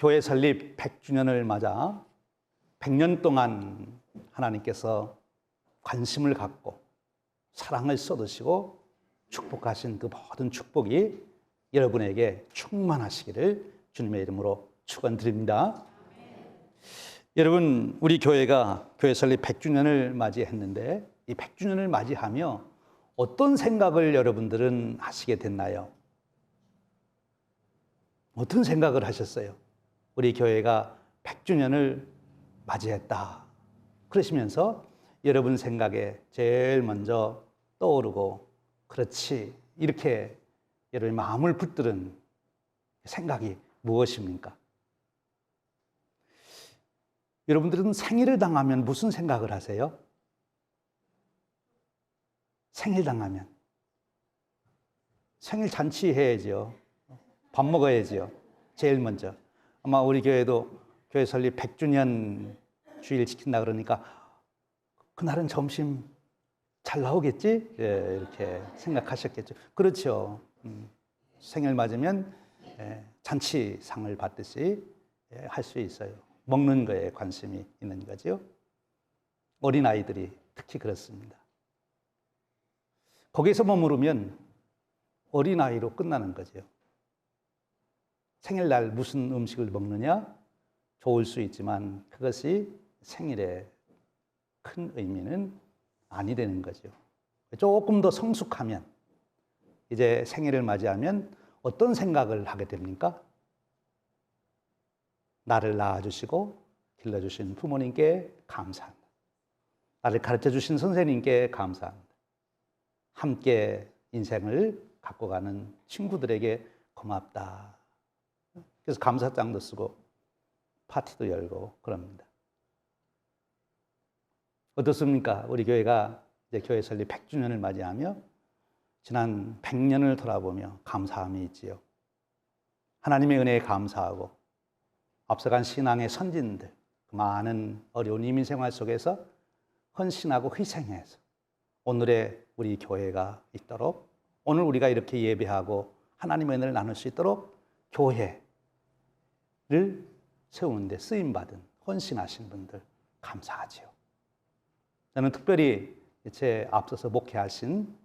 교회 설립 100주년을 맞아 100년 동안 하나님께서 관심을 갖고 사랑을 쏟으시고 축복하신 그 모든 축복이 여러분에게 충만하시기를 주님의 이름으로 축원드립니다. 여러분, 우리 교회가 교회 설립 100주년을 맞이했는데 이 100주년을 맞이하며 어떤 생각을 여러분들은 하시게 됐나요? 어떤 생각을 하셨어요? 우리 교회가 100주년을 맞이했다. 그러시면서 여러분 생각에 제일 먼저 떠오르고 그렇지, 이렇게 여러분의 마음을 붙드는 생각이 무엇입니까? 여러분들은 생일을 당하면 무슨 생각을 하세요? 생일 당하면 생일 잔치 해야죠. 밥 먹어야죠. 제일 먼저. 아마 우리 교회도 교회 설립 100주년 주일 지킨다 그러니까 그날은 점심 잘 나오겠지? 예, 이렇게 생각하셨겠죠. 그렇죠. 생일 맞으면 잔치상을 받듯이 할 수 있어요. 먹는 거에 관심이 있는 거죠. 어린아이들이 특히 그렇습니다. 거기서 머무르면 어린아이로 끝나는 거죠. 생일날 무슨 음식을 먹느냐? 좋을 수 있지만 그것이 생일의 큰 의미는 아니 되는 거죠. 조금 더 성숙하면, 이제 생일을 맞이하면 어떤 생각을 하게 됩니까? 나를 낳아주시고 길러주신 부모님께 감사합니다. 나를 가르쳐주신 선생님께 감사합니다. 함께 인생을 갖고 가는 친구들에게 고맙다. 그래서 감사장도 쓰고 파티도 열고 그럽니다. 어떻습니까? 우리 교회가 이제 교회 설립 100주년을 맞이하며 지난 100년을 돌아보며 감사함이 있지요. 하나님의 은혜에 감사하고 앞서간 신앙의 선진들, 많은 어려운 이민생활 속에서 헌신하고 희생해서 오늘의 우리 교회가 있도록, 오늘 우리가 이렇게 예배하고 하나님의 은혜를 나눌 수 있도록 교회를 세우는 데 쓰임받은 헌신하신 분들 감사하지요. 저는 특별히 제 앞서서 목회하신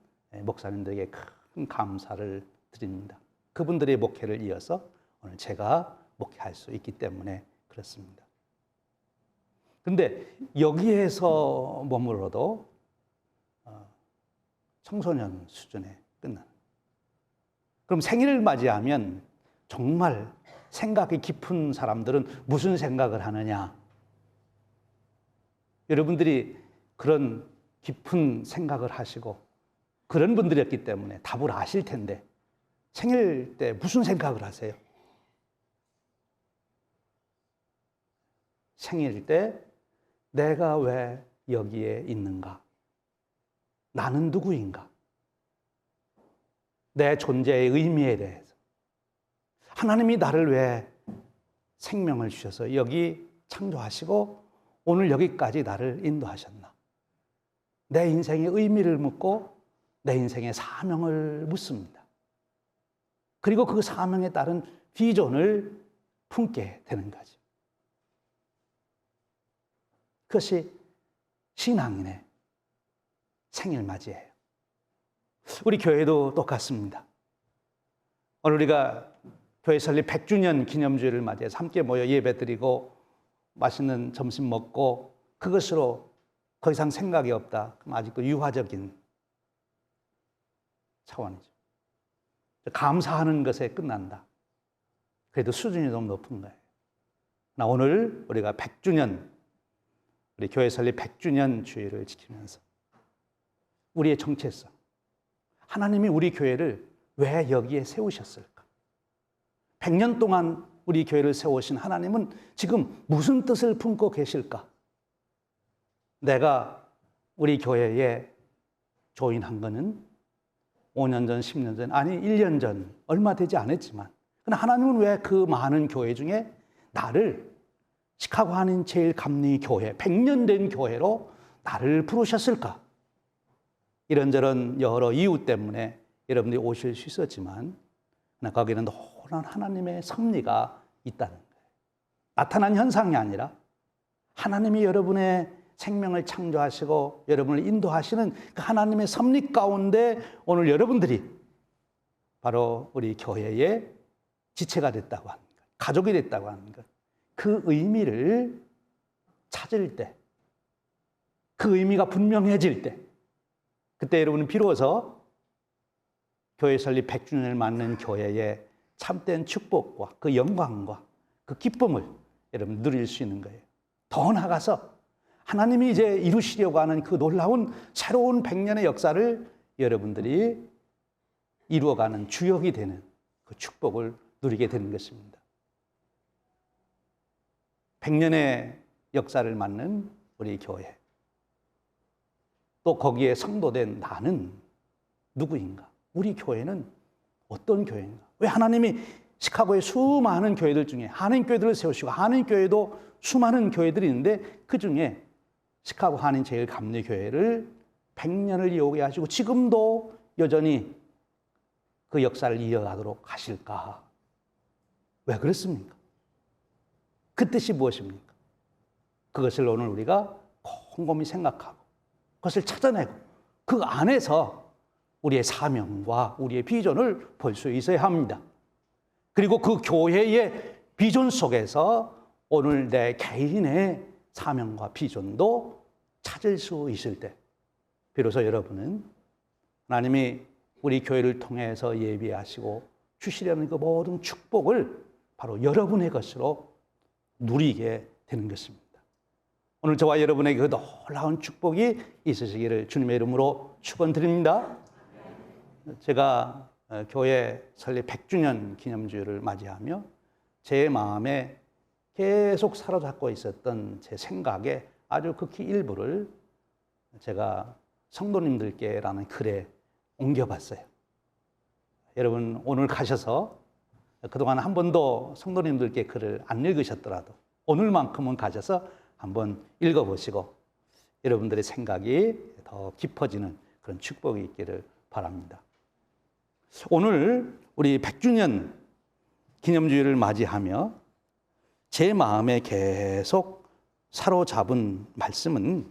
목사님들에게 큰 감사를 드립니다. 그분들의 목회를 이어서 오늘 제가 목회할 수 있기 때문에 그렇습니다. 근데 여기에서 머물러도 청소년 수준에 끝나는. 그럼 생일을 맞이하면 정말 생각이 깊은 사람들은 무슨 생각을 하느냐? 여러분들이 그런 깊은 생각을 하시고 그런 분들이었기 때문에 답을 아실 텐데 생일 때 무슨 생각을 하세요? 생일 때 내가 왜 여기에 있는가? 나는 누구인가? 내 존재의 의미에 대해서 하나님이 나를 왜 생명을 주셔서 여기 창조하시고 오늘 여기까지 나를 인도하셨나? 내 인생의 의미를 묻고 내 인생의 사명을 묻습니다. 그리고 그 사명에 따른 비전을 품게 되는 거죠. 그것이 신앙인의 생일 맞이예요. 우리 교회도 똑같습니다. 오늘 우리가 교회 설립 100주년 기념주일을 맞이해서 함께 모여 예배드리고 맛있는 점심 먹고 그것으로 더 이상 생각이 없다. 그럼 아직도 유화적인 차원이죠. 감사하는 것에 끝난다. 그래도 수준이 너무 높은 거예요. 나 오늘 우리가 100주년, 우리 교회 설립 100주년 주일을 지키면서 우리의 정체성, 하나님이 우리 교회를 왜 여기에 세우셨을까? 100년 동안 우리 교회를 세우신 하나님은 지금 무슨 뜻을 품고 계실까? 내가 우리 교회에 조인한 거는 5년 전, 10년 전, 아니 1년 전, 얼마 되지 않았지만 그러나 하나님은 왜 그 많은 교회 중에 나를 시카고 한인 제일 감리 교회, 100년 된 교회로 나를 부르셨을까? 이런저런 여러 이유 때문에 여러분들이 오실 수 있었지만 거기는 놀라운 하나님의 섭리가 있다는 거예요. 나타난 현상이 아니라 하나님이 여러분의 생명을 창조하시고 여러분을 인도하시는 그 하나님의 섭리 가운데 오늘 여러분들이 바로 우리 교회의 지체가 됐다고 하는 것, 가족이 됐다고 하는 것, 그 의미를 찾을 때, 그 의미가 분명해질 때, 그때 여러분은 비로소 교회 설립 100주년을 맞는 교회의 참된 축복과 그 영광과 그 기쁨을 여러분 누릴 수 있는 거예요. 더 나아가서 하나님이 이제 이루시려고 하는 그 놀라운 새로운 100년의 역사를 여러분들이 이루어가는 주역이 되는 그 축복을 누리게 되는 것입니다. 100년의 역사를 맞는 우리 교회, 또 거기에 성도된 나는 누구인가? 우리 교회는 어떤 교회인가? 왜 하나님이 시카고의 수많은 교회들 중에 한인교회들을 세우시고 한인교회도 수많은 교회들이 있는데 그 중에 시카고 한인제일감리교회를 100년을 이어오게 하시고 지금도 여전히 그 역사를 이어가도록 하실까? 왜 그렇습니까? 그 뜻이 무엇입니까? 그것을 오늘 우리가 곰곰이 생각하고 그것을 찾아내고 그 안에서 우리의 사명과 우리의 비전을 볼 수 있어야 합니다. 그리고 그 교회의 비전 속에서 오늘 내 개인의 사명과 비전도 찾을 수 있을 때 비로소 여러분은 하나님이 우리 교회를 통해서 예비하시고 주시려는 그 모든 축복을 바로 여러분의 것으로 누리게 되는 것입니다. 오늘 저와 여러분에게 그 놀라운 축복이 있으시기를 주님의 이름으로 축원드립니다. 제가 교회 설립 100주년 기념주일을 맞이하며 제 마음에 계속 사로잡고 있었던 제 생각의 아주 극히 일부를 제가 성도님들께라는 글에 옮겨봤어요. 여러분 오늘 가셔서 그동안 한 번도 성도님들께 글을 안 읽으셨더라도 오늘만큼은 가셔서 한번 읽어보시고 여러분들의 생각이 더 깊어지는 그런 축복이 있기를 바랍니다. 오늘 우리 100주년 기념주일을 맞이하며 제 마음에 계속 사로잡은 말씀은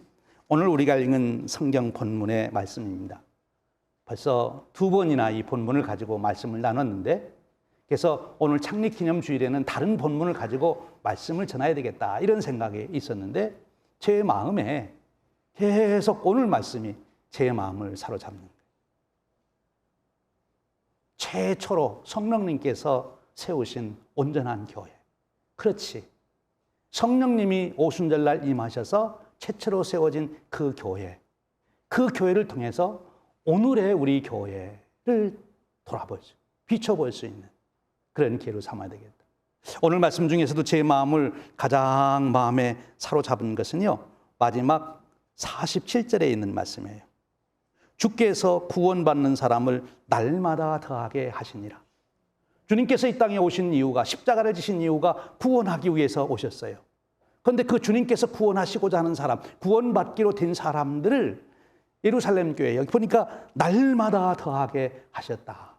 오늘 우리가 읽은 성경 본문의 말씀입니다. 벌써 2번이나 이 본문을 가지고 말씀을 나눴는데 그래서 오늘 창립기념주일에는 다른 본문을 가지고 말씀을 전해야 되겠다 이런 생각이 있었는데 제 마음에 계속 오늘 말씀이 제 마음을 사로잡는 거예요. 최초로 성령님께서 세우신 온전한 교회. 그렇지. 성령님이 오순절날 임하셔서 최초로 세워진 그 교회. 그 교회를 통해서 오늘의 우리 교회를 돌아볼 수, 비춰볼 수 있는 그런 기회로 삼아야 되겠다. 오늘 말씀 중에서도 제 마음을 가장 마음에 사로잡은 것은요, 마지막 47절에 있는 말씀이에요. 주께서 구원받는 사람을 날마다 더하게 하시니라. 주님께서 이 땅에 오신 이유가, 십자가를 지신 이유가 구원하기 위해서 오셨어요. 그런데 그 주님께서 구원하시고자 하는 사람, 구원받기로 된 사람들을 예루살렘 교회 여기 보니까 날마다 더하게 하셨다.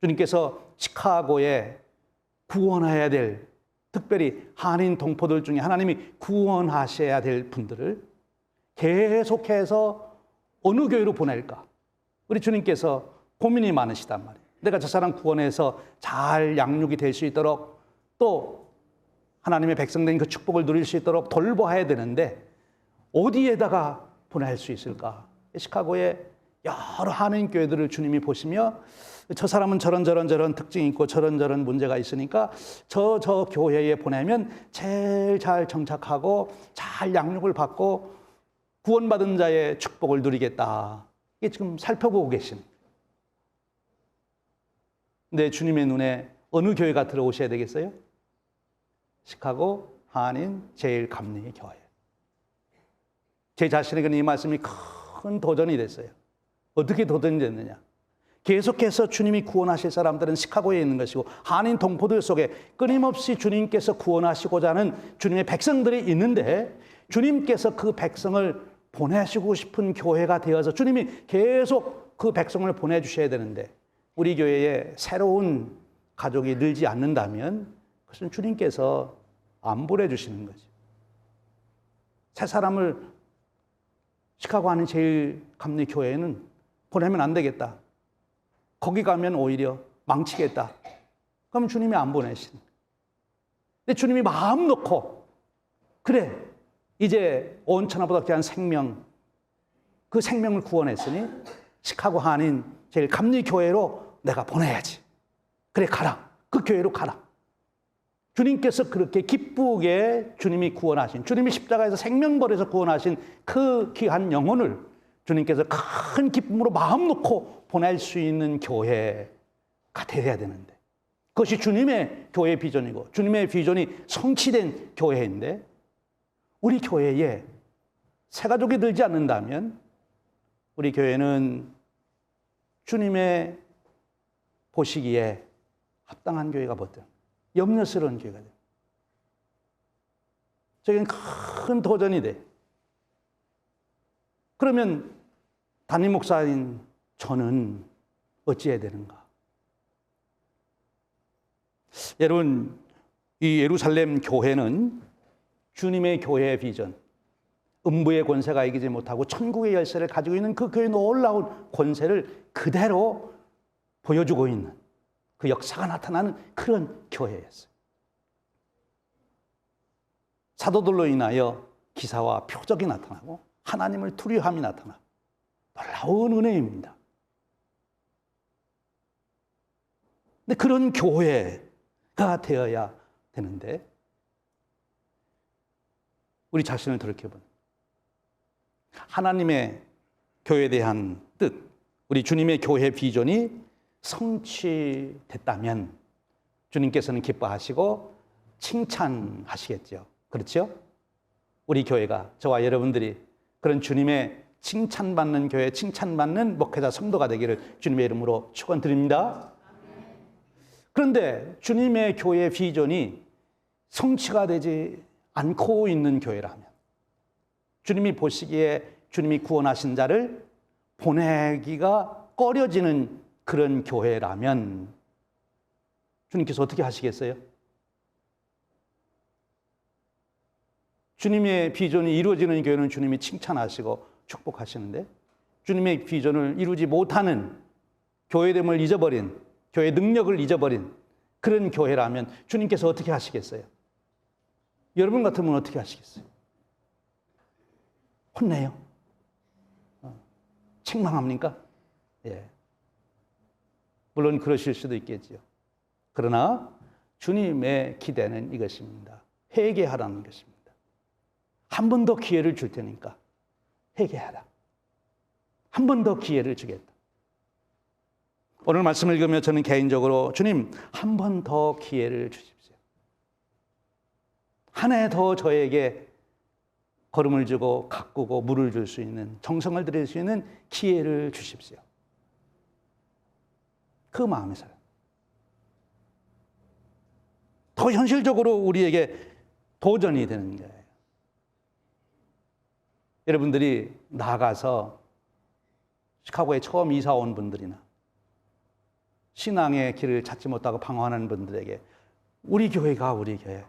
주님께서 시카고에 구원해야 될, 특별히 한인 동포들 중에 하나님이 구원하셔야 될 분들을 계속해서 어느 교회로 보낼까? 우리 주님께서 고민이 많으시단 말이에요. 내가 저 사람 구원해서 잘 양육이 될 수 있도록 또 하나님의 백성된 그 축복을 누릴 수 있도록 돌보아야 되는데 어디에다가 보낼 수 있을까? 시카고의 여러 한인 교회들을 주님이 보시며 저 사람은 저런 특징이 있고 저런 문제가 있으니까 저 교회에 보내면 제일 잘 정착하고 잘 양육을 받고 구원받은 자의 축복을 누리겠다. 이게 지금 살펴보고 계신. 근데 주님의 눈에 어느 교회가 들어오셔야 되겠어요? 시카고 한인 제일감리 교회. 제 자신에게는 이 말씀이 큰 도전이 됐어요. 어떻게 도전이 됐느냐? 계속해서 주님이 구원하실 사람들은 시카고에 있는 것이고 한인 동포들 속에 끊임없이 주님께서 구원하시고자 하는 주님의 백성들이 있는데 주님께서 그 백성을 보내시고 싶은 교회가 되어서 주님이 계속 그 백성을 보내주셔야 되는데 우리 교회에 새로운 가족이 늘지 않는다면 그것은 주님께서 안 보내주시는 거죠. 새 사람을 시카고 하는 제1감리교회에는 보내면 안 되겠다. 거기 가면 오히려 망치겠다. 그럼 주님이 안 보내시는 거예요. 근데 주님이 마음 놓고 그래 이제 온천하보다 귀한 생명, 그 생명을 구원했으니 시카고 한인 제1감리교회로 내가 보내야지. 그래 가라. 그 교회로 가라. 주님께서 그렇게 기쁘게 주님이 구원하신, 주님이 십자가에서 생명 버려서 구원하신 그 귀한 영혼을 주님께서 큰 기쁨으로 마음 놓고 보낼 수 있는 교회가 되어야 되는데, 그것이 주님의 교회 비전이고 주님의 비전이 성취된 교회인데, 우리 교회에 새가족이 들지 않는다면 우리 교회는 주님의 보시기에 합당한 교회가 뭐든 염려스러운 교회가 돼요. 저기는 큰 도전이 돼. 그러면 담임 목사인 저는 어찌해야 되는가? 여러분, 이 예루살렘 교회는 주님의 교회의 비전, 음부의 권세가 이기지 못하고 천국의 열쇠를 가지고 있는 그 교회의 놀라운 권세를 그대로 보여주고 있는 그 역사가 나타나는 그런 교회였어요. 사도들로 인하여 기사와 표적이 나타나고 하나님을 두려워함이 나타나 놀라운 은혜입니다. 근데 그런 교회가 되어야 되는데 우리 자신을 돌이켜보는 하나님의 교회에 대한 뜻, 우리 주님의 교회 비전이 성취됐다면 주님께서는 기뻐하시고 칭찬하시겠죠. 그렇죠? 우리 교회가, 저와 여러분들이 그런 주님의 칭찬받는 교회, 칭찬받는 목회자 성도가 되기를 주님의 이름으로 축원드립니다. 그런데 주님의 교회 비전이 성취가 되지 않고 있는 교회라면, 주님이 보시기에 주님이 구원하신 자를 보내기가 꺼려지는 그런 교회라면 주님께서 어떻게 하시겠어요? 주님의 비전이 이루어지는 교회는 주님이 칭찬하시고 축복하시는데, 주님의 비전을 이루지 못하는, 교회됨을 잊어버린, 교회 능력을 잊어버린 그런 교회라면 주님께서 어떻게 하시겠어요? 여러분 같으면 어떻게 하시겠어요? 혼내요? 책망합니까? 예. 물론 그러실 수도 있겠지요. 그러나 주님의 기대는 이것입니다. 회개하라는 것입니다. 한 번 더 기회를 줄 테니까 회개하라. 한 번 더 기회를 주겠다. 오늘 말씀을 읽으며 저는 개인적으로 주님, 한 번 더 기회를 주십시오. 한 해 더 저에게 걸음을 주고 가꾸고 물을 줄 수 있는, 정성을 들일 수 있는 기회를 주십시오. 그 마음에 살아요. 더 현실적으로 우리에게 도전이 되는 거예요. 여러분들이 나가서 시카고에 처음 이사 온 분들이나 신앙의 길을 찾지 못하고 방황하는 분들에게 우리 교회가 우리 교회.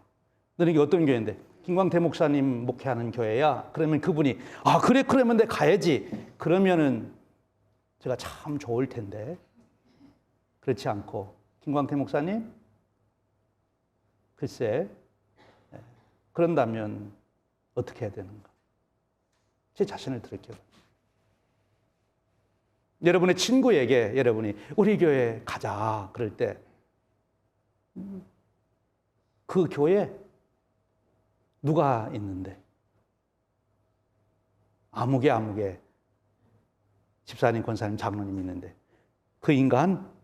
너는 이게 어떤 교회인데? 김광태 목사님 목회하는 교회야. 그러면 그분이 그래 그러면 내 가야지. 그러면은 제가 참 좋을 텐데. 그렇지 않고 김광태 목사님 글쎄 그런다면 어떻게 해야 되는가? 제 자신을 돌이켜봐요. 여러분의 친구에게 여러분이 우리 교회 가자 그럴 때 그 교회 누가 있는데? 아무개 집사님, 권사님, 장로님 있는데 그 인간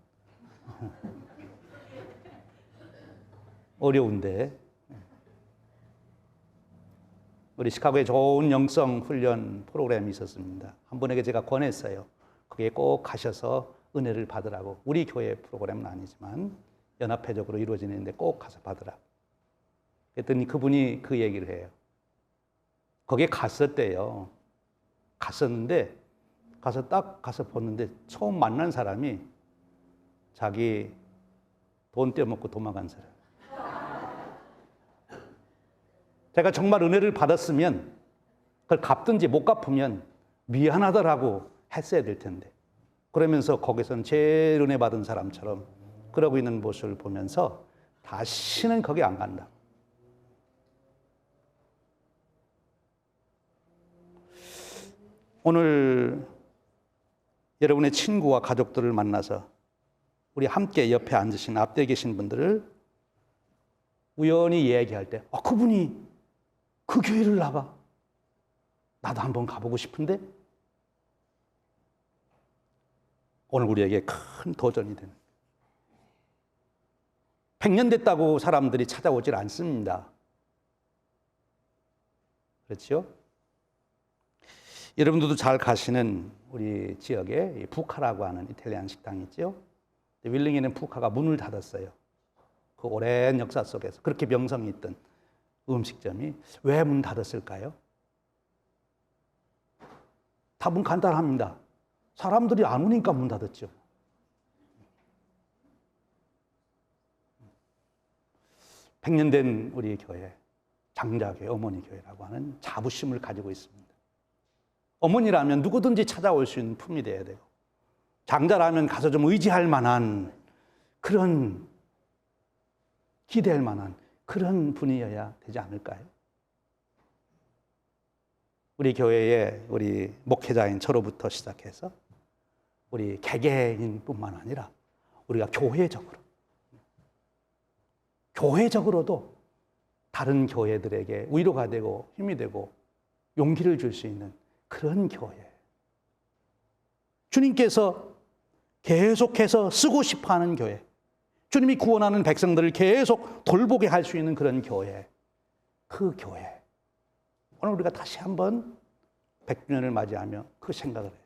어려운데. 우리 시카고에 좋은 영성 훈련 프로그램이 있었습니다. 한 분에게 제가 권했어요. 거기에 꼭 가셔서 은혜를 받으라고. 우리 교회 프로그램은 아니지만 연합회적으로 이루어지는데 꼭 가서 받으라. 그랬더니 그분이 그 얘기를 해요. 거기에 갔었대요. 갔었는데 딱 가서 보는데 처음 만난 사람이 자기 돈 떼어먹고 도망간 사람. 제가 정말 은혜를 받았으면 그걸 갚든지 못 갚으면 미안하더라고 했어야 될 텐데, 그러면서 거기서는 제일 은혜 받은 사람처럼 그러고 있는 모습을 보면서 다시는 거기 안 간다. 오늘 여러분의 친구와 가족들을 만나서 우리 함께 옆에 앉으신 앞에 계신 분들을 우연히 이야기할 때 그분이 그 교회를 나가? 나도 한번 가보고 싶은데? 오늘 우리에게 큰 도전이 되는, 100년 됐다고 사람들이 찾아오질 않습니다. 그렇죠? 여러분들도 잘 가시는 우리 지역에 부카라고 하는 이탈리안 식당이 있죠. 윌링에는 부카가 문을 닫았어요. 그 오랜 역사 속에서 그렇게 명성이 있던 음식점이 왜 문 닫았을까요? 답은 간단합니다. 사람들이 안 오니까 문 닫았죠. 백 년 된 우리 교회, 장자교회, 어머니 교회라고 하는 자부심을 가지고 있습니다. 어머니라면 누구든지 찾아올 수 있는 품이 돼야 되고, 장자라면 가서 좀 의지할 만한 그런, 기대할 만한 그런 분이어야 되지 않을까요? 우리 교회에 우리 목회자인 저로부터 시작해서 우리 개개인뿐만 아니라 우리가 교회적으로도 다른 교회들에게 위로가 되고 힘이 되고 용기를 줄 수 있는 그런 교회, 주님께서 계속해서 쓰고 싶어하는 교회, 주님이 구원하는 백성들을 계속 돌보게 할 수 있는 그런 교회, 그 교회, 오늘 우리가 다시 한번 100주년을 맞이하며 그 생각을 해요.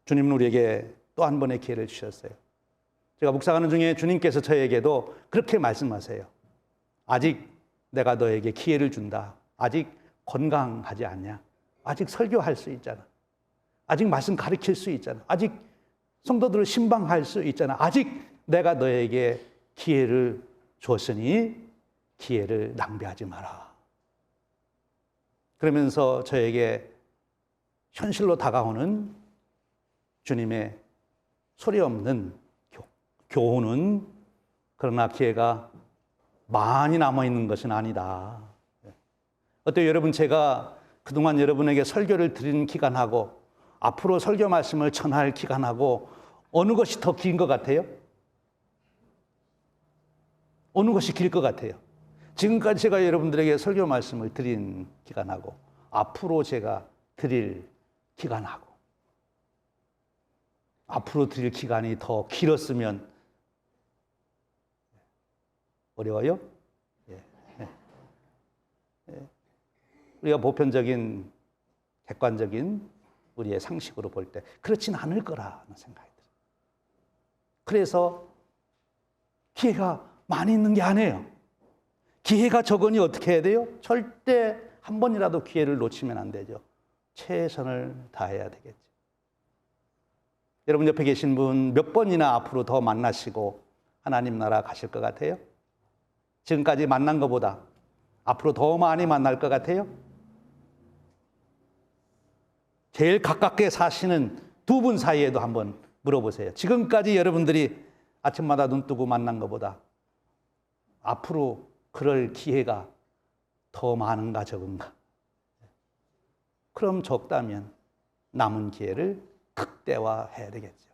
주님은 우리에게 또 한 번의 기회를 주셨어요. 제가 묵상하는 중에 주님께서 저에게도 그렇게 말씀하세요. 아직 내가 너에게 기회를 준다. 아직 건강하지 않냐? 아직 설교할 수 있잖아. 아직 말씀 가르칠 수 있잖아. 아직 성도들을 신방할 수 있잖아. 아직 내가 너에게 기회를 줬으니 기회를 낭비하지 마라. 그러면서 저에게 현실로 다가오는 주님의 소리 없는 교훈은, 그러나 기회가 많이 남아있는 것은 아니다. 어때요, 여러분? 제가 그동안 여러분에게 설교를 드리는 기간하고 앞으로 설교 말씀을 전할 기간하고 어느 것이 더 긴 것 같아요? 어느 것이 길 것 같아요? 지금까지 제가 여러분들에게 설교 말씀을 드린 기간하고 앞으로 제가 드릴 기간하고, 앞으로 드릴 기간이 더 길었으면 어려워요? 예. 우리가 보편적인, 객관적인 우리의 상식으로 볼 때 그렇진 않을 거라는 생각이 들어요. 그래서 기회가 많이 있는 게 아니에요. 기회가 적으니 어떻게 해야 돼요? 절대 한 번이라도 기회를 놓치면 안 되죠. 최선을 다해야 되겠죠. 여러분 옆에 계신 분 몇 번이나 앞으로 더 만나시고 하나님 나라 가실 것 같아요? 지금까지 만난 것보다 앞으로 더 많이 만날 것 같아요? 제일 가깝게 사시는 두 분 사이에도 한번 물어보세요. 지금까지 여러분들이 아침마다 눈 뜨고 만난 것보다 앞으로 그럴 기회가 더 많은가 적은가? 그럼 적다면 남은 기회를 극대화해야 되겠죠.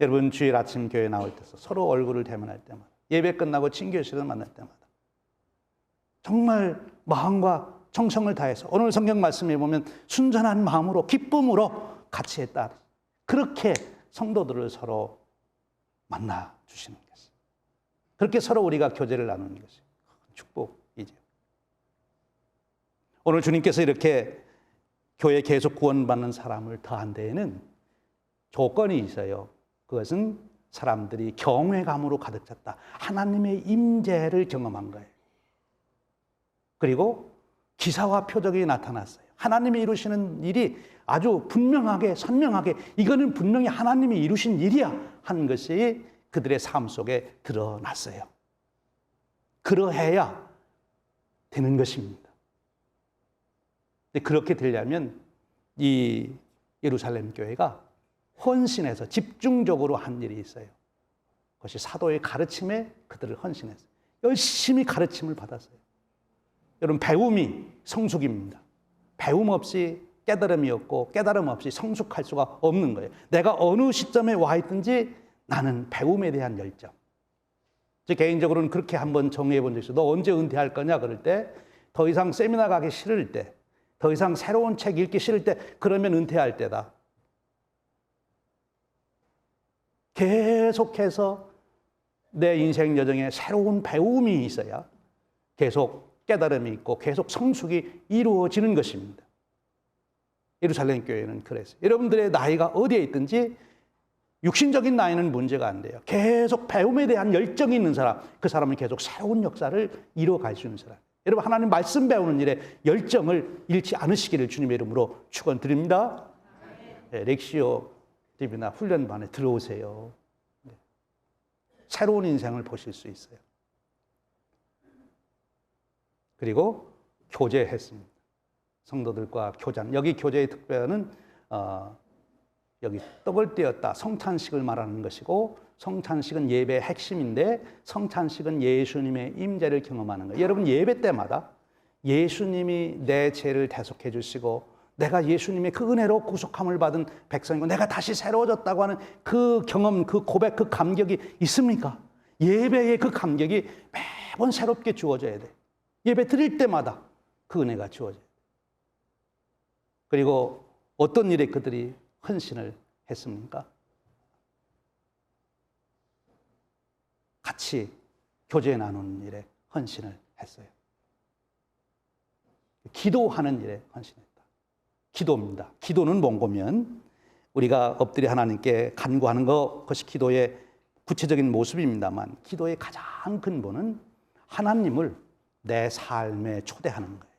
여러분 주일 아침 교회 나올 때서 서로 얼굴을 대면할 때마다, 예배 끝나고 친교실을 만날 때마다 정말 마음과 정성을 다해서 오늘 성경 말씀에 보면 순전한 마음으로 기쁨으로 같이 했다. 그렇게 성도들을 서로 만나 주시는 것이, 그렇게 서로 우리가 교제를 나누는 것이 축복이죠. 오늘 주님께서 이렇게 교회 계속 구원받는 사람을 더한 데에는 조건이 있어요. 그것은 사람들이 경외감으로 가득 찼다. 하나님의 임재를 경험한 거예요. 그리고 기사와 표적이 나타났어요. 하나님이 이루시는 일이 아주 분명하게, 선명하게, 이거는 분명히 하나님이 이루신 일이야 하는 것이 그들의 삶 속에 드러났어요. 그러해야 되는 것입니다. 근데 그렇게 되려면 이 예루살렘 교회가 헌신해서 집중적으로 한 일이 있어요. 그것이 사도의 가르침에 그들을 헌신했어요. 열심히 가르침을 받았어요. 여러분, 배움이 성숙입니다. 배움 없이 깨달음이 없고 깨달음 없이 성숙할 수가 없는 거예요. 내가 어느 시점에 와 있든지 나는 배움에 대한 열정. 제 개인적으로는 그렇게 한번 정리해 본 적이 있어요. 너 언제 은퇴할 거냐 그럴 때, 더 이상 세미나 가기 싫을 때, 더 이상 새로운 책 읽기 싫을 때, 그러면 은퇴할 때다. 계속해서 내 인생 여정에 새로운 배움이 있어야 계속 깨달음이 있고 계속 성숙이 이루어지는 것입니다. 예루살렘 교회는 그랬어요. 여러분들의 나이가 어디에 있든지 육신적인 나이는 문제가 안 돼요. 계속 배움에 대한 열정이 있는 사람, 그 사람은 계속 새로운 역사를 이루어갈 수 있는 사람. 여러분, 하나님 말씀 배우는 일에 열정을 잃지 않으시기를 주님의 이름으로 축원드립니다. 네, 렉시오 TV나 훈련반에 들어오세요. 네. 새로운 인생을 보실 수 있어요. 그리고 교제했습니다. 성도들과 교장. 여기 교제의 특별은 여기 떡을 떼었다. 성찬식을 말하는 것이고, 성찬식은 예배의 핵심인데, 성찬식은 예수님의 임재를 경험하는 거예요. 여러분, 예배 때마다 예수님이 내 죄를 대속해 주시고 내가 예수님의 그 은혜로 구속함을 받은 백성이고 내가 다시 새로워졌다고 하는 그 경험, 그 고백, 그 감격이 있습니까? 예배의 그 감격이 매번 새롭게 주어져야 돼. 예배 드릴 때마다 그 은혜가 주어져요. 그리고 어떤 일에 그들이 헌신을 했습니까? 같이 교제 나누는 일에 헌신을 했어요. 기도하는 일에 헌신했다. 기도입니다. 기도는 뭔가면 우리가 엎드려 하나님께 간구하는 그것이 기도의 구체적인 모습입니다만, 기도의 가장 근본은 하나님을 내 삶에 초대하는 거예요.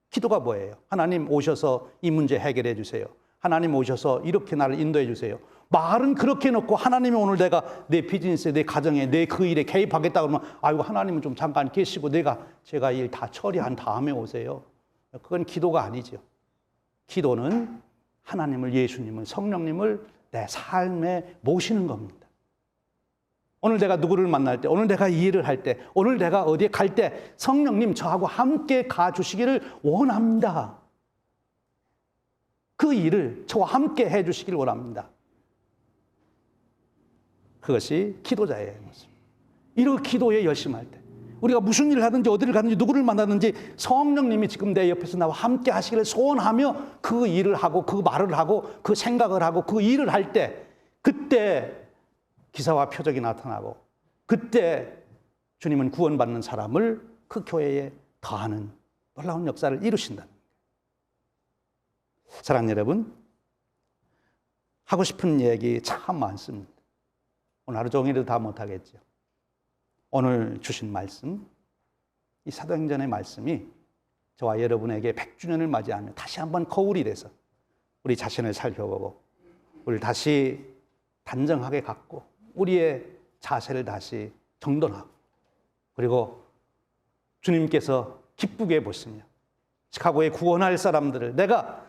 기도가 뭐예요? 하나님 오셔서 이 문제 해결해 주세요. 하나님 오셔서 이렇게 나를 인도해 주세요. 말은 그렇게 놓고 하나님이 오늘 내가 내 비즈니스에, 내 가정에, 내 그 일에 개입하겠다 그러면, 아이고 하나님은 좀 잠깐 계시고 제가 일 다 처리한 다음에 오세요. 그건 기도가 아니죠. 기도는 하나님을, 예수님을, 성령님을 내 삶에 모시는 겁니다. 오늘 내가 누구를 만날 때, 오늘 내가 이 일을 할 때, 오늘 내가 어디에 갈 때 성령님 저하고 함께 가주시기를 원합니다. 그 일을 저와 함께 해주시기를 원합니다. 그것이 기도자의 모습. 이런 기도에 열심할 때, 우리가 무슨 일을 하든지 어디를 가든지 누구를 만나든지 성령님이 지금 내 옆에서 나와 함께 하시기를 소원하며 그 일을 하고 그 말을 하고 그 생각을 하고 그 일을 할 때, 그때 기사와 표적이 나타나고 그때 주님은 구원받는 사람을 그 교회에 더하는 놀라운 역사를 이루신다는 거예요. 사랑하는 여러분, 하고 싶은 얘기 참 많습니다. 오늘 하루 종일도 다 못하겠죠. 오늘 주신 말씀, 이 사도행전의 말씀이 저와 여러분에게 100주년을 맞이하며 다시 한번 거울이 돼서 우리 자신을 살펴보고 우리를 다시 단정하게 갖고 우리의 자세를 다시 정돈하고, 그리고 주님께서 기쁘게 보시며 시카고에 구원할 사람들을 내가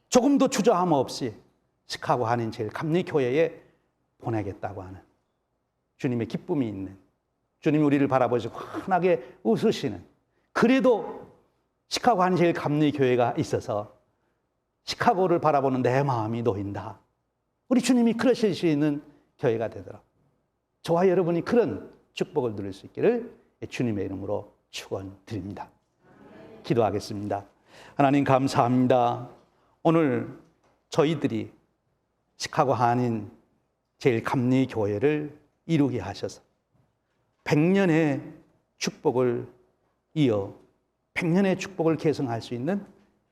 조금도 주저함 없이 시카고 한인 제일 감리교회에 보내겠다고 하는 주님의 기쁨이 있는, 주님이 우리를 바라보시고 환하게 웃으시는, 그래도 시카고 한인 제일 감리교회가 있어서 시카고를 바라보는 내 마음이 놓인다. 우리 주님이 그러실 수 있는 교회가 되도록 저와 여러분이 그런 축복을 누릴 수 있기를 주님의 이름으로 축원드립니다. 기도하겠습니다. 하나님 감사합니다. 오늘 저희들이 시카고 한인 제일 감리교회를 이루게 하셔서 100년의 축복을 이어 100년의 축복을 계승할 수 있는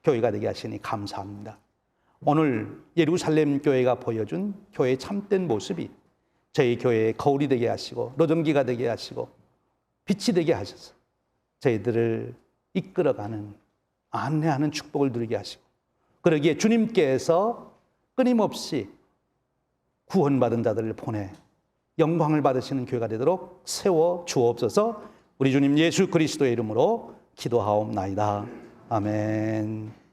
교회가 되게 하시니 감사합니다. 오늘 예루살렘 교회가 보여준 교회의 참된 모습이 저희 교회의 거울이 되게 하시고 로점기가 되게 하시고 빛이 되게 하셔서 저희들을 이끌어가는, 안내하는 축복을 누리게 하시고, 그러기에 주님께서 끊임없이 구원받은 자들을 보내 영광을 받으시는 교회가 되도록 세워 주옵소서. 우리 주님 예수 그리스도의 이름으로 기도하옵나이다. 아멘.